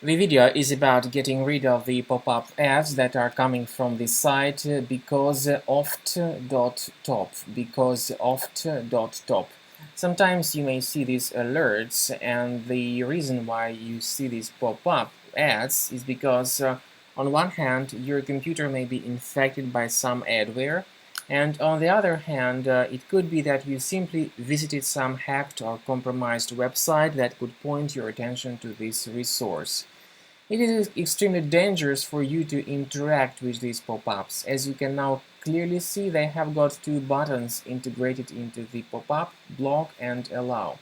The video is about getting rid of the pop-up ads that are coming from the site Becauseoft.top. Becauseoft.top. Sometimes you may see these alerts, and the reason why you see these pop-up ads is because on one hand, your computer may be infected by some adware, and on the other hand, it could be that you simply visited some hacked or compromised website that could point your attention to this resource. It is extremely dangerous for you to interact with these pop-ups. As you can now clearly see, they have got two buttons integrated into the pop-up, block and allow.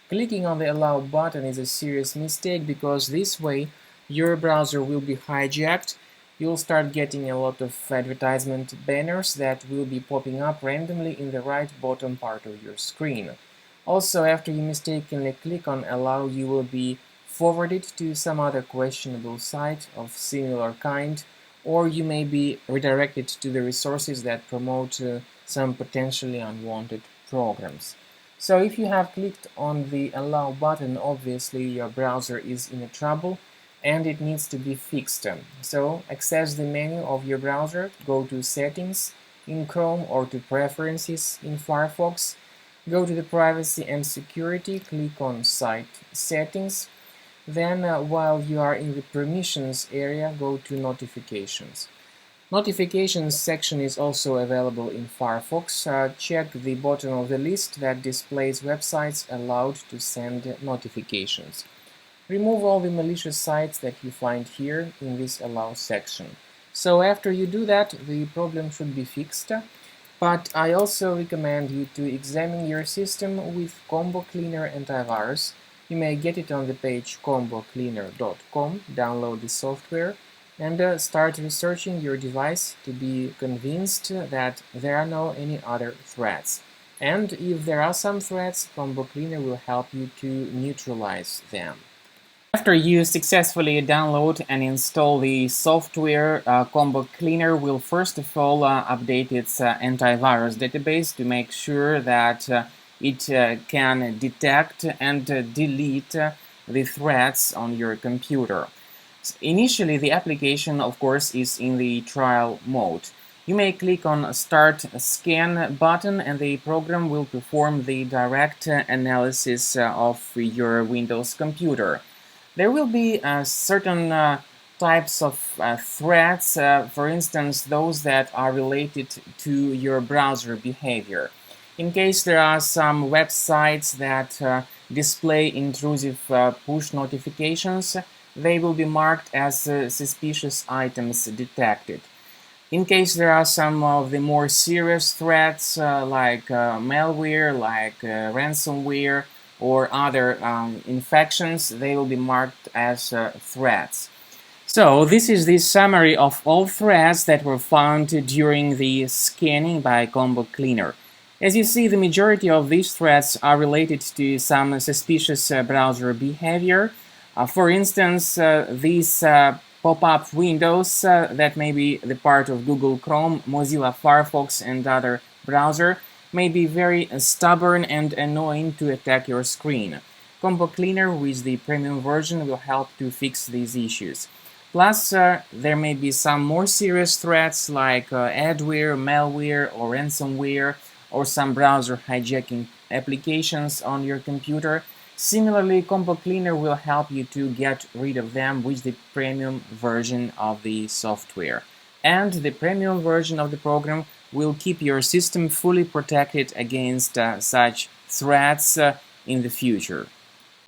Clicking on the allow button is a serious mistake because this way your browser will be hijacked. You'll start getting a lot of advertisement banners that will be popping up randomly in the right bottom part of your screen. Also, after you mistakenly click on allow, you will be forwarded to some other questionable site of similar kind, or you may be redirected to the resources that promote some potentially unwanted programs. So if you have clicked on the allow button, obviously your browser is in trouble and it needs to be fixed. So access the menu of your browser, go to settings in Chrome or to preferences in Firefox, go to the privacy and security, click on site settings. Then, while you are in the permissions area, go to notifications. Notifications section is also available in Firefox. Check the bottom of the list that displays websites allowed to send notifications. Remove all the malicious sites that you find here in this allow section. So after you do that, the problem should be fixed. But I also recommend you to examine your system with Combo Cleaner Antivirus. You may get it on the page combocleaner.com, download the software, and start researching your device to be convinced that there are no any other threats. And if there are some threats, Combo Cleaner will help you to neutralize them. After you successfully download and install the software, Combo Cleaner will first of all update its antivirus database to make sure that it can detect and delete the threats on your computer. Initially, the application, of course, is in the trial mode. You may click on Start Scan button and the program will perform the direct analysis of your Windows computer. There will be certain types of threats, for instance, those that are related to your browser behavior. In case there are some websites that display intrusive push notifications, they will be marked as suspicious items detected. In case there are some of the more serious threats like malware, like ransomware, or other infections, they will be marked as threats. So this is the summary of all threats that were found during the scanning by Combo Cleaner. As you see, the majority of these threats are related to some suspicious browser behavior. For instance, these pop-up windows that may be the part of Google Chrome, Mozilla Firefox, and other browser may be very stubborn and annoying to attack your screen. Combo Cleaner with the premium version will help to fix these issues. Plus, there may be some more serious threats like adware, malware, or ransomware, or some browser hijacking applications on your computer. Similarly, Combo Cleaner will help you to get rid of them with the premium version of the software. And the premium version of the program will keep your system fully protected against such threats in the future.